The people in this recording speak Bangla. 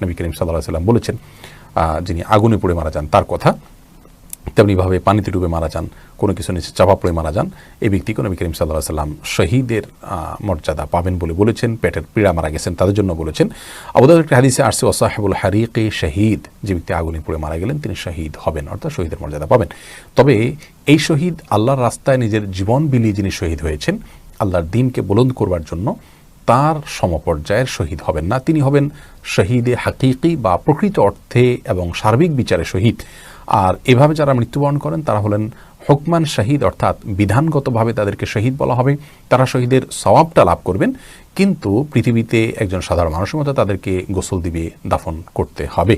নবী করিম সাল্লাল্লাহু আলাইহি ওয়াসাল্লাম বলেছেন যিনি আগুনে পড়ে মারা যান তার কথা, তেমনিভাবে পানিতে ডুবে মারা যান, কোনো কিছু নিচে চাপা পড়ে মারা যান, এই ব্যক্তিকে নবী করিম সাল্লাল্লাহু আলাইহি ওয়াসাল্লাম শহীদের মর্যাদা পাবেন বলে বলেছেন। পেটের পীড়া মারা গেছেন তাদের জন্য বলেছেন। আবু দাউদের একটি হাদিসে আসছে ওয়াসাহিবুল হারিকি শহীদ, যে ব্যক্তি আগুনে পড়ে মারা গেলেন তিনি শহীদ হবেন, অর্থাৎ শহীদের মর্যাদা পাবেন। তবে এই শহীদ আল্লাহর রাস্তায় নিজের জীবন বিলিয়ে যিনি শহীদ হয়েছেন আল্লাহর দ্বীনকে বুলন্দ করবার জন্য, তার সমপর্যায়ের শহীদ হবেন না। তিনি হবেন শহীদে হাকিকি বা প্রকৃত অর্থে এবং সার্বিক বিচারে শহীদ। আর এভাবে যারা মৃত্যুবরণ করেন তারা হলেন হুকমান শহীদ, অর্থাৎ বিধানগতভাবে তাদেরকে শহীদ বলা হবে। তারা শহীদের সওয়াবটা লাভ করবেন, কিন্তু পৃথিবীতে একজন সাধারণ মানুষের মতো তাদেরকে গোসল দিবে, দাফন করতে হবে।